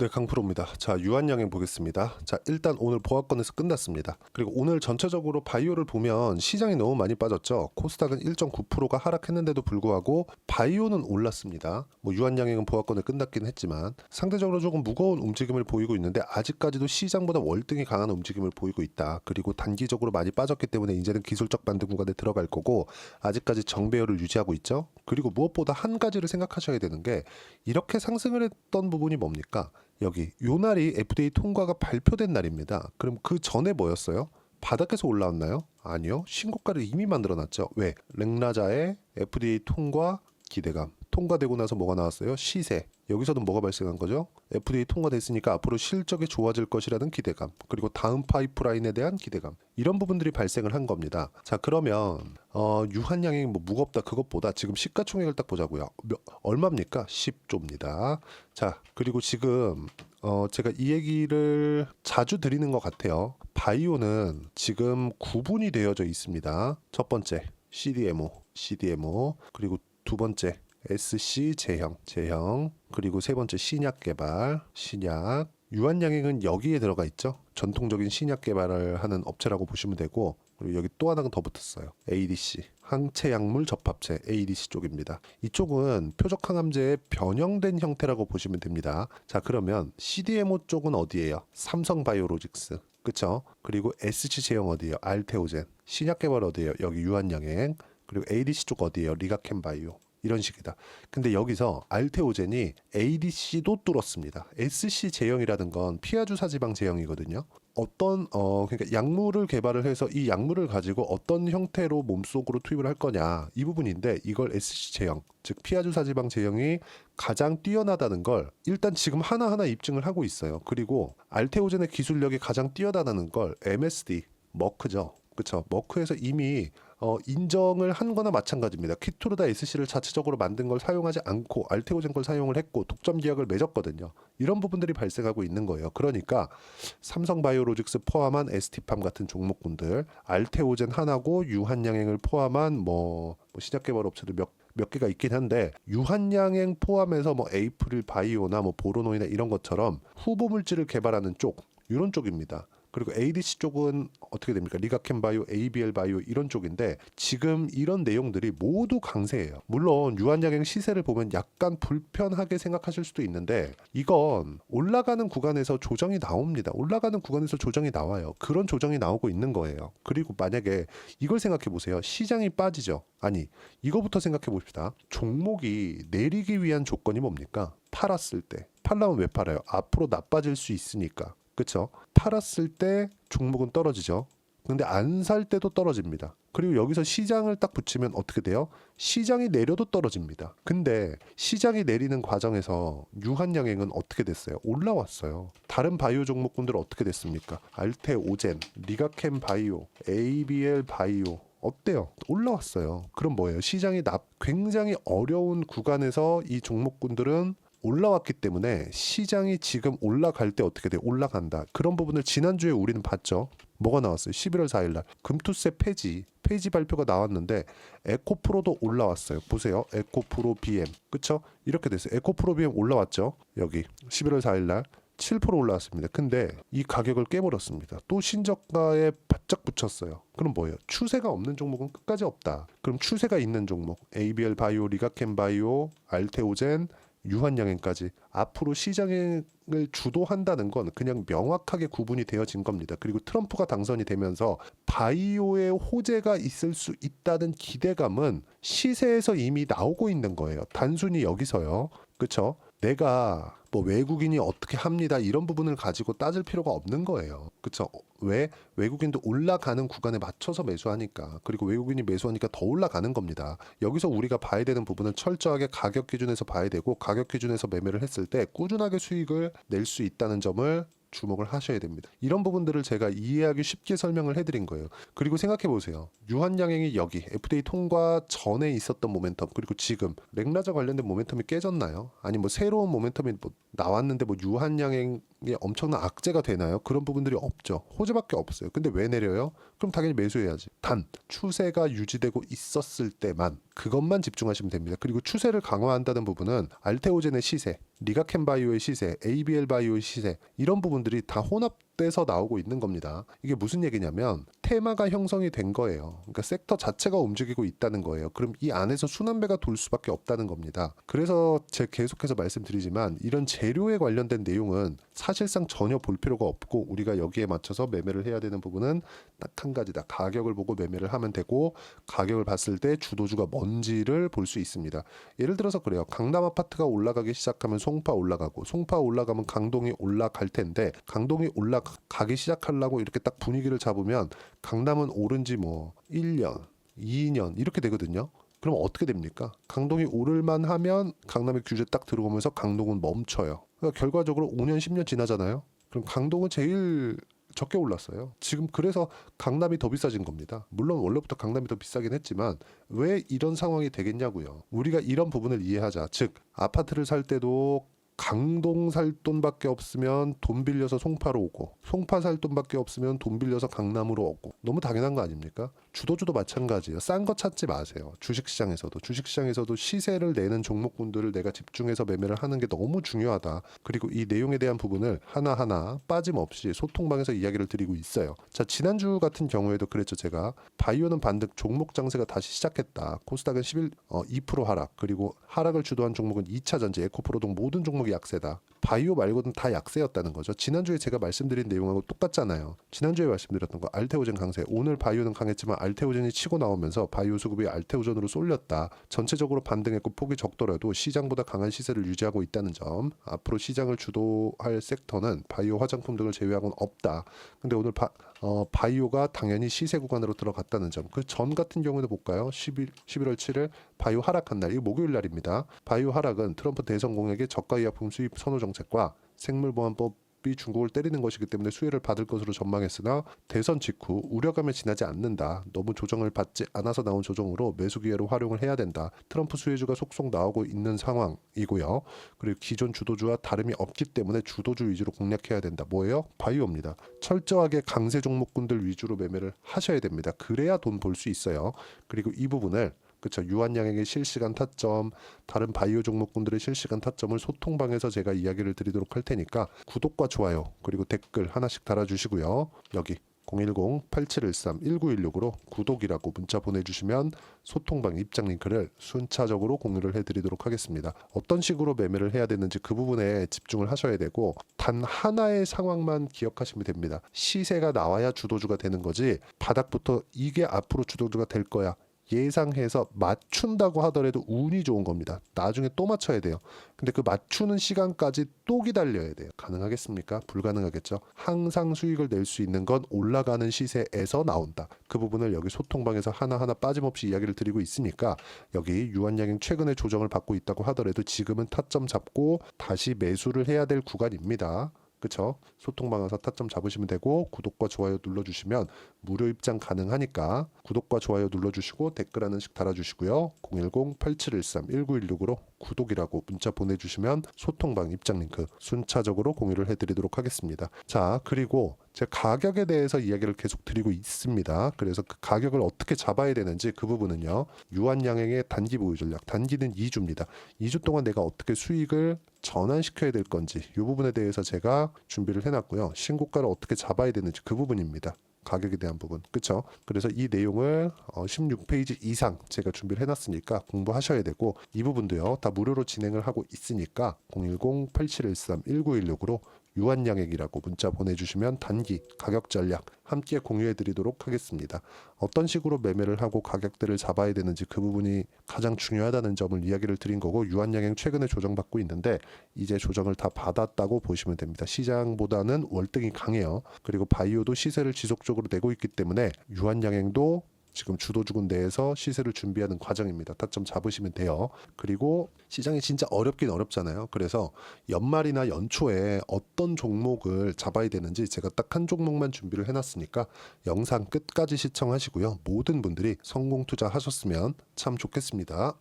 네, 강프로입니다. 자, 유한양행 보겠습니다. 자, 일단 오늘 보합권에서 끝났습니다. 그리고 오늘 전체적으로 바이오를 보면 시장이 너무 많이 빠졌죠. 코스닥은 1.9%가 하락했는데도 불구하고 바이오는 올랐습니다. 뭐 유한양행은 보합권에 끝났긴 했지만 상대적으로 조금 무거운 움직임을 보이고 있는데 아직까지도 시장보다 월등히 강한 움직임을 보이고 있다. 그리고 단기적으로 많이 빠졌기 때문에 이제는 기술적 반등 구간에 들어갈 거고 아직까지 정배열을 유지하고 있죠. 그리고 무엇보다 한 가지를 생각하셔야 되는 게 이렇게 상승을 했던 부분이 뭡니까? 여기 요 날이 FDA 통과가 발표된 날입니다. 그럼 그 전에 뭐였어요? 바닥에서 올라왔나요? 아니요. 신고가를 이미 만들어놨죠. 왜? 렉나자의 FDA 통과 기대감. 통과되고 나서 뭐가 나왔어요? 시세. 여기서도 뭐가 발생한 거죠? FDA 통과됐으니까 앞으로 실적이 좋아질 것이라는 기대감. 그리고 다음 파이프라인에 대한 기대감. 이런 부분들이 발생을 한 겁니다. 자, 그러면 유한양행이 뭐 무겁다 그것보다 지금 시가총액을 딱 보자고요. 얼마입니까? 10조입니다. 자, 그리고 지금 제가 이 얘기를 자주 드리는 것 같아요. 바이오는 지금 구분이 되어져 있습니다. 첫 번째 CDMO, 그리고 두 번째 SC 제형, 그리고 세 번째 신약 개발, 유한양행은 여기에 들어가 있죠. 전통적인 신약 개발을 하는 업체라고 보시면 되고, 그리고 여기 또 하나가 더 붙었어요. ADC, 항체약물 접합체 ADC 쪽입니다. 이쪽은 표적항암제의 변형된 형태라고 보시면 됩니다. 자, 그러면 CDMO 쪽은 어디예요? 삼성바이오로직스. 그쵸? 그리고 SC 제형 어디예요? 알테오젠. 신약 개발 어디예요? 여기 유한양행. 그리고 ADC 쪽 어디예요? 리가켄바이오. 이런 식이다. 근데 여기서 알테오젠이 ADC도 뚫었습니다. SC 제형이라는 건 피하주사 지방 제형이거든요. 그러니까 약물을 개발을 해서 이 약물을 가지고 어떤 형태로 몸속으로 투입을 할 거냐 이 부분인데 이걸 SC 제형, 즉 피하주사 지방 제형이 가장 뛰어나다는 걸 일단 지금 하나하나 입증을 하고 있어요. 그리고 알테오젠의 기술력이 가장 뛰어나다는 걸 MSD, 머크죠. 그렇죠. 머크에서 이미 인정을 한 거나 마찬가지입니다. 키토르다 SC를 자체적으로 만든 걸 사용하지 않고 알테오젠 걸 사용을 했고 독점 계약을 맺었거든요. 이런 부분들이 발생하고 있는 거예요. 그러니까 삼성바이오로직스 포함한 ST팜 같은 종목군들, 알테오젠 하나고 유한양행을 포함한 뭐 신약 개발 업체들 몇 개가 있긴 한데 유한양행 포함해서 뭐 에이프릴 바이오나 뭐 보로노이나 이런 것처럼 후보 물질을 개발하는 쪽 이런 쪽입니다. 그리고 ADC 쪽은 어떻게 됩니까? 리가켄바이오, ABL 바이오 이런 쪽인데 지금 이런 내용들이 모두 강세예요. 물론 유한양행 시세를 보면 약간 불편하게 생각하실 수도 있는데 이건 올라가는 구간에서 조정이 나옵니다. 올라가는 구간에서 조정이 나와요. 그런 조정이 나오고 있는 거예요. 그리고 만약에 이걸 생각해 보세요. 시장이 빠지죠. 아니, 이거부터 생각해 봅시다. 종목이 내리기 위한 조건이 뭡니까? 팔았을 때. 팔려면 왜 팔아요? 앞으로 나빠질 수 있으니까. 그렇죠? 팔았을 때 종목은 떨어지죠. 근데 안 살 때도 떨어집니다. 그리고 여기서 시장을 딱 붙이면 어떻게 돼요? 시장이 내려도 떨어집니다. 근데 시장이 내리는 과정에서 유한양행은 어떻게 됐어요? 올라왔어요. 다른 바이오 종목군들 어떻게 됐습니까? 알테오젠, 리가켄 바이오, ABL 바이오 어때요? 올라왔어요. 그럼 뭐예요? 시장이 굉장히 어려운 구간에서 이 종목군들은 올라왔기 때문에 시장이 지금 올라갈 때 어떻게 돼요? 올라간다. 그런 부분을 지난주에 우리는 봤죠. 뭐가 나왔어요? 11월 4일날 금투세 폐지 발표가 나왔는데 에코프로도 올라왔어요. 보세요. 에코프로 BM. 그쵸? 이렇게 됐어요. 에코프로 BM 올라왔죠. 여기 11월 4일날 7% 올라왔습니다. 근데 이 가격을 깨버렸습니다. 또 신저가에 바짝 붙였어요. 그럼 뭐예요? 추세가 없는 종목은 끝까지 없다. 그럼 추세가 있는 종목 ABL 바이오, 리가켄 바이오, 알테오젠, 유한양행까지 앞으로 시장을 주도한다는 건 그냥 명확하게 구분이 되어진 겁니다. 그리고 트럼프가 당선이 되면서 바이오의 호재가 있을 수 있다는 기대감은 시세에서 이미 나오고 있는 거예요. 단순히 여기서요. 그렇죠? 내가 뭐 외국인이 어떻게 합니다 이런 부분을 가지고 따질 필요가 없는 거예요. 그렇죠? 왜? 외국인도 올라가는 구간에 맞춰서 매수하니까. 그리고 외국인이 매수하니까 더 올라가는 겁니다. 여기서 우리가 봐야 되는 부분은 철저하게 가격 기준에서 봐야 되고 가격 기준에서 매매를 했을 때 꾸준하게 수익을 낼 수 있다는 점을 주목을 하셔야 됩니다. 이런 부분들을 제가 이해하기 쉽게 설명을 해드린 거예요. 그리고 생각해 보세요. 유한양행이 여기 FDA 통과 전에 있었던 모멘텀 그리고 지금 렉나자 관련된 모멘텀이 깨졌나요? 아니 뭐 새로운 모멘텀이 뭐 나왔는데 뭐 유한양행에 엄청난 악재가 되나요? 그런 부분들이 없죠. 호재밖에 없어요. 근데 왜 내려요? 그럼 당연히 매수해야지. 단 추세가 유지되고 있었을 때만 그것만 집중하시면 됩니다. 그리고 추세를 강화한다는 부분은 알테오젠의 시세, 리가켄바이오의 시세, ABL 바이오의 시세 이런 부분들이 다 혼합돼서 나오고 있는 겁니다. 이게 무슨 얘기냐면 테마가 형성이 된 거예요. 그러니까 섹터 자체가 움직이고 있다는 거예요. 그럼 이 안에서 순환배가 돌 수밖에 없다는 겁니다. 그래서 제가 계속해서 말씀드리지만 이런 재료에 관련된 내용은 사실상 전혀 볼 필요가 없고 우리가 여기에 맞춰서 매매를 해야 되는 부분은 딱 한 가지다. 가격을 보고 매매를 하면 되고 가격을 봤을 때 주도주가 뭔지를 볼 수 있습니다. 예를 들어서 그래요. 강남 아파트가 올라가기 시작하면 송파 올라가고 송파 올라가면 강동이 올라갈 텐데 강동이 올라가기 시작하려고 이렇게 딱 분위기를 잡으면 강남은 오른 지 뭐 1년, 2년 이렇게 되거든요. 그럼 어떻게 됩니까? 강동이 오를만 하면 강남의 규제 딱 들어오면서 강동은 멈춰요. 그러니까 결과적으로 5년, 10년 지나잖아요. 그럼 강동은 제일 적게 올랐어요. 지금 그래서 강남이 더 비싸진 겁니다. 물론 원래부터 강남이 더 비싸긴 했지만 왜 이런 상황이 되겠냐고요. 우리가 이런 부분을 이해하자. 즉 아파트를 살 때도 강동 살 돈밖에 없으면 돈 빌려서 송파로 오고 송파 살 돈밖에 없으면 돈 빌려서 강남으로 오고 너무 당연한 거 아닙니까? 주도주도 마찬가지예요. 싼 거 찾지 마세요. 주식시장에서도 시세를 내는 종목군들을 내가 집중해서 매매를 하는 게 너무 중요하다. 그리고 이 내용에 대한 부분을 하나하나 빠짐없이 소통방에서 이야기를 드리고 있어요. 자, 지난주 같은 경우에도 그랬죠. 제가 바이오는 반등 종목 장세가 다시 시작했다. 코스닥은 2% 하락 그리고 하락을 주도한 종목은 2차 전지, 에코프로 등 모든 종목이 약세다. 바이오 말고는 다 약세였다는 거죠. 지난주에 제가 말씀드린 내용하고 똑같잖아요. 지난주에 말씀드렸던 거 알테오젠 강세. 오늘 바이오는 강했지만 알테오젠이 치고 나오면서 바이오 수급이 알테오젠으로 쏠렸다. 전체적으로 반등했고 폭이 적더라도 시장보다 강한 시세를 유지하고 있다는 점. 앞으로 시장을 주도할 섹터는 바이오 화장품 등을 제외하고는 없다. 근데 오늘 바이오가 당연히 시세 구간으로 들어갔다는 점. 그 전 같은 경우도 볼까요? 11월 7일 바이오 하락한 날. 이거 목요일 날입니다. 바이오 하락은 트럼프 대선 공약의 저가 의약품 수입 선호 정책과 생물보안법이 중국을 때리는 것이기 때문에 수혜를 받을 것으로 전망했으나 대선 직후 우려감에 지나지 않는다. 너무 조정을 받지 않아서 나온 조정으로 매수 기회로 활용을 해야 된다. 트럼프 수혜주가 속속 나오고 있는 상황이고요. 그리고 기존 주도주와 다름이 없기 때문에 주도주 위주로 공략해야 된다. 뭐예요? 바이오입니다. 철저하게 강세 종목군들 위주로 매매를 하셔야 됩니다. 그래야 돈 벌 수 있어요. 그리고 이 부분을 그렇죠. 유한양에게 실시간 타점, 다른 바이오 종목군들의 실시간 타점을 소통방에서 제가 이야기를 드리도록 할 테니까 구독과 좋아요 그리고 댓글 하나씩 달아주시고요. 여기 010-8713-1916으로 구독이라고 문자 보내주시면 소통방 입장 링크를 순차적으로 공유를 해드리도록 하겠습니다. 어떤 식으로 매매를 해야 되는지 그 부분에 집중을 하셔야 되고 단 하나의 상황만 기억하시면 됩니다. 시세가 나와야 주도주가 되는 거지 바닥부터 이게 앞으로 주도주가 될 거야 예상해서 맞춘다고 하더라도 운이 좋은 겁니다. 나중에 또 맞춰야 돼요. 근데 그 맞추는 시간까지 또 기다려야 돼요. 가능하겠습니까? 불가능하겠죠. 항상 수익을 낼 수 있는 건 올라가는 시세에서 나온다. 그 부분을 여기 소통방에서 하나하나 빠짐없이 이야기를 드리고 있으니까 여기 유한양행 최근에 조정을 받고 있다고 하더라도 지금은 타점 잡고 다시 매수를 해야 될 구간입니다. 그쵸? 소통방 와서 타점 잡으시면 되고 구독과 좋아요 눌러주시면 무료 입장 가능하니까 구독과 좋아요 눌러주시고 댓글 하나씩 달아주시고요. 010-8713-1916으로 구독이라고 문자 보내주시면 소통방 입장 링크 순차적으로 공유를 해드리도록 하겠습니다. 자, 그리고 제 가격에 대해서 이야기를 계속 드리고 있습니다. 그래서 그 가격을 어떻게 잡아야 되는지 그 부분은요. 유한양행의 단기 보유 전략, 단기는 2주입니다. 2주 동안 내가 어떻게 수익을 전환시켜야 될 건지 이 부분에 대해서 제가 준비를 해놨고요. 신고가를 어떻게 잡아야 되는지 그 부분입니다. 가격에 대한 부분. 그쵸? 그래서 이 내용을 16페이지 이상 제가 준비를 해놨으니까 공부하셔야 되고 이 부분도요. 다 무료로 진행을 하고 있으니까 010-8713-1916으로 유한양액이라고 문자 보내주시면 단기 가격 전략 함께 공유해 드리도록 하겠습니다. 어떤 식으로 매매를 하고 가격대를 잡아야 되는지 그 부분이 가장 중요하다는 점을 이야기를 드린 거고 유한양행 최근에 조정받고 있는데 이제 조정을 다 받았다고 보시면 됩니다. 시장보다는 월등히 강해요. 그리고 바이오도 시세를 지속적으로 내고 있기 때문에 유한양행도 지금 주도주군 내에서 시세를 준비하는 과정입니다. 타점 잡으시면 돼요. 그리고 시장이 진짜 어렵긴 어렵잖아요. 그래서 연말이나 연초에 어떤 종목을 잡아야 되는지 제가 딱 한 종목만 준비를 해놨으니까 영상 끝까지 시청하시고요. 모든 분들이 성공 투자하셨으면 참 좋겠습니다.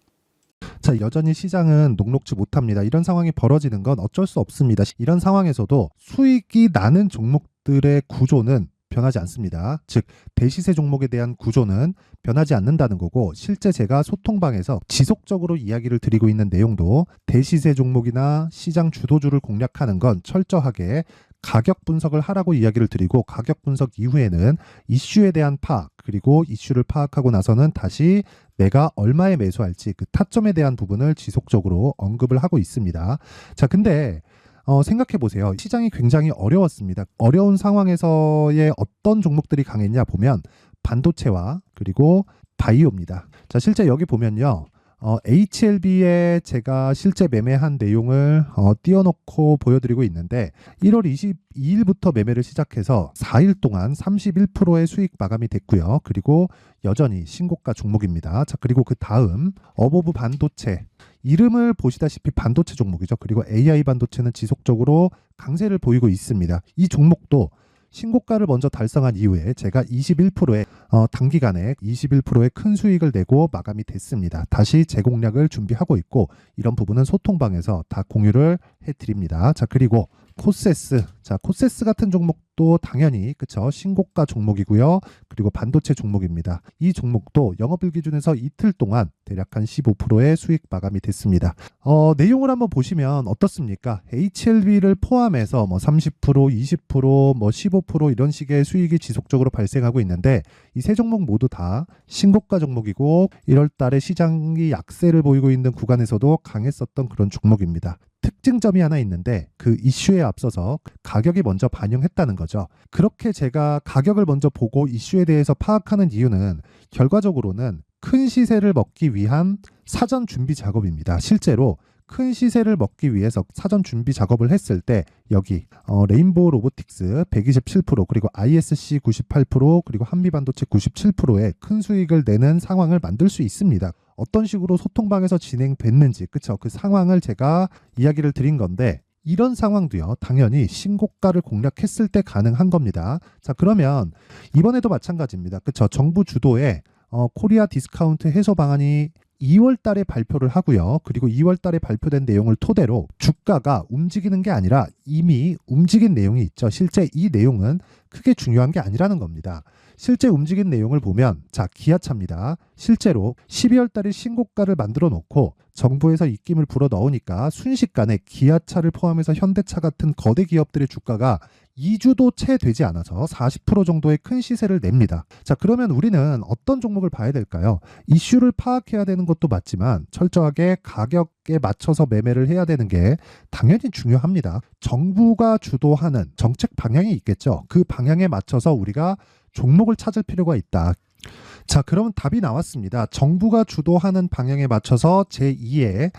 자, 여전히 시장은 녹록지 못합니다. 이런 상황이 벌어지는 건 어쩔 수 없습니다. 이런 상황에서도 수익이 나는 종목들의 구조는 변하지 않습니다. 즉 대시세 종목에 대한 구조는 변하지 않는다는 거고, 실제 제가 소통방에서 지속적으로 이야기를 드리고 있는 내용도 대시세 종목이나 시장 주도주를 공략하는 건 철저하게 가격 분석을 하라고 이야기를 드리고, 가격 분석 이후에는 이슈에 대한 파악, 그리고 이슈를 파악하고 나서는 다시 내가 얼마에 매수할지 그 타점에 대한 부분을 지속적으로 언급을 하고 있습니다. 자, 근데 생각해 보세요. 시장이 굉장히 어려웠습니다. 어려운 상황에서의 어떤 종목들이 강했냐 보면 반도체와 그리고 바이오입니다. 자, 실제 여기 보면요. HLB에 제가 실제 매매한 내용을 띄워놓고 보여드리고 있는데, 1월 22일부터 매매를 시작해서 4일 동안 31%의 수익 마감이 됐고요. 그리고 여전히 신고가 종목입니다. 자, 그리고 그 다음 어보브 반도체, 이름을 보시다시피 반도체 종목이죠. 그리고 AI 반도체는 지속적으로 강세를 보이고 있습니다. 이 종목도 신고가를 먼저 달성한 이후에 제가 21%의 단기간에 21%의 큰 수익을 내고 마감이 됐습니다. 다시 재공략을 준비하고 있고, 이런 부분은 소통방에서 다 공유를 해드립니다. 자, 그리고 코세스. 자, 코세스 같은 종목도 당연히 그쵸, 신고가 종목이고요. 그리고 반도체 종목입니다. 이 종목도 영업일 기준에서 이틀 동안 대략 한 15%의 수익 마감이 됐습니다. 내용을 한번 보시면 어떻습니까? HLB를 포함해서 뭐 30%, 20%, 뭐 15% 이런 식의 수익이 지속적으로 발생하고 있는데, 이 세 종목 모두 다 신고가 종목이고 1월 달에 시장이 약세를 보이고 있는 구간에서도 강했었던 그런 종목입니다. 특징점이 하나 있는데, 그 이슈에 앞서서 가격이 먼저 반영했다는 거죠. 그렇게 제가 가격을 먼저 보고 이슈에 대해서 파악하는 이유는 결과적으로는 큰 시세를 먹기 위한 사전 준비 작업입니다. 실제로 큰 시세를 먹기 위해서 사전 준비 작업을 했을 때 여기 레인보우 로보틱스 127%, 그리고 ISC 98%, 그리고 한미반도체 97%의 큰 수익을 내는 상황을 만들 수 있습니다. 어떤 식으로 소통방에서 진행됐는지, 그쵸? 그 상황을 제가 이야기를 드린 건데, 이런 상황도요, 당연히 신고가를 공략했을 때 가능한 겁니다. 자, 그러면 이번에도 마찬가지입니다. 그쵸? 정부 주도의 코리아 디스카운트 해소 방안이 2월 달에 발표를 하고요. 그리고 2월 달에 발표된 내용을 토대로 주가가 움직이는 게 아니라 이미 움직인 내용이 있죠. 실제 이 내용은 크게 중요한 게 아니라는 겁니다. 실제 움직인 내용을 보면, 자, 기아차입니다. 실제로 12월 달에 신고가를 만들어 놓고 정부에서 입김을 불어 넣으니까 순식간에 기아차를 포함해서 현대차 같은 거대 기업들의 주가가 2주도 채 되지 않아서 40% 정도의 큰 시세를 냅니다. 자, 그러면 우리는 어떤 종목을 봐야 될까요? 이슈를 파악해야 되는 것도 맞지만 철저하게 가격에 맞춰서 매매를 해야 되는 게 당연히 중요합니다. 정부가 주도하는 정책 방향이 있겠죠. 그 방향에 맞춰서 우리가 종목을 찾을 필요가 있다. 자, 그러면 답이 나왔습니다. 정부가 주도하는 방향에 맞춰서 제2의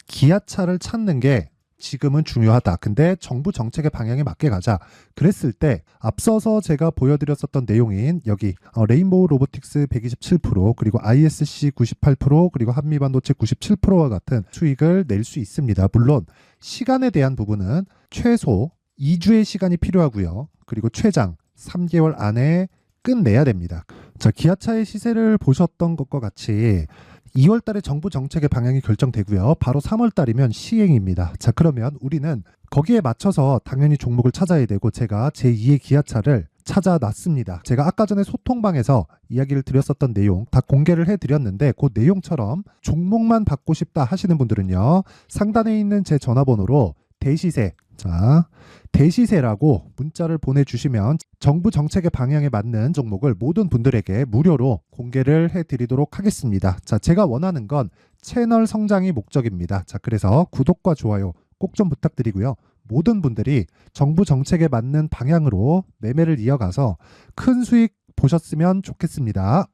기아차를 찾는 게 지금은 중요하다. 근데 정부 정책의 방향에 맞게 가자. 그랬을 때 앞서서 제가 보여드렸었던 내용인 여기 레인보우 로보틱스 127%, 그리고 ISC 98%, 그리고 한미반도체 97%와 같은 수익을 낼 수 있습니다. 물론 시간에 대한 부분은 최소 2주의 시간이 필요하고요. 그리고 최장 3개월 안에 끝내야 됩니다. 자, 기아차의 시세를 보셨던 것과 같이 2월 달에 정부 정책의 방향이 결정되고요. 바로 3월 달이면 시행입니다. 자, 그러면 우리는 거기에 맞춰서 당연히 종목을 찾아야 되고, 제가 제2의 기아차를 찾아놨습니다. 제가 아까 전에 소통방에서 이야기를 드렸었던 내용 다 공개를 해드렸는데, 그 내용처럼 종목만 받고 싶다 하시는 분들은요, 상단에 있는 제 전화번호로 대시세, 자, 대시세라고 문자를 보내주시면 정부 정책의 방향에 맞는 종목을 모든 분들에게 무료로 공개를 해드리도록 하겠습니다. 자, 제가 원하는 건 채널 성장이 목적입니다. 자, 그래서 구독과 좋아요 꼭 좀 부탁드리고요. 모든 분들이 정부 정책에 맞는 방향으로 매매를 이어가서 큰 수익 보셨으면 좋겠습니다.